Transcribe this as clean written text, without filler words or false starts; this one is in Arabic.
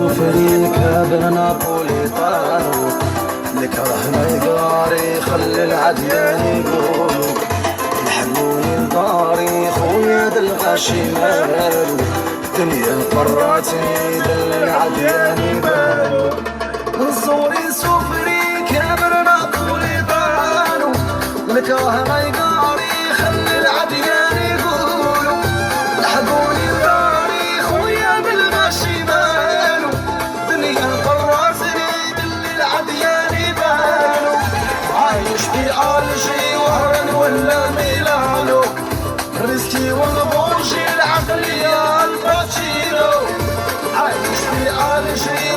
سوفريك هذا نابوليطانو، الكره ما يقاري خلي العديان يقولوا الحنوني لداري خويا دالغاشي مالو، دنيا فراتني دالعديان يبالو. نزوري سوفريك هذا نابوليطانو، الكره ما يقاري خلي العديان يقولوا الحنوني لداري خويا دالغاشي مالو، دنيا فراتني دالعديان يبالو. عايش في ألجي وهران ولا ميلانو، ريسكي والبونجي العقلية الباتشينو. عايش في ألجي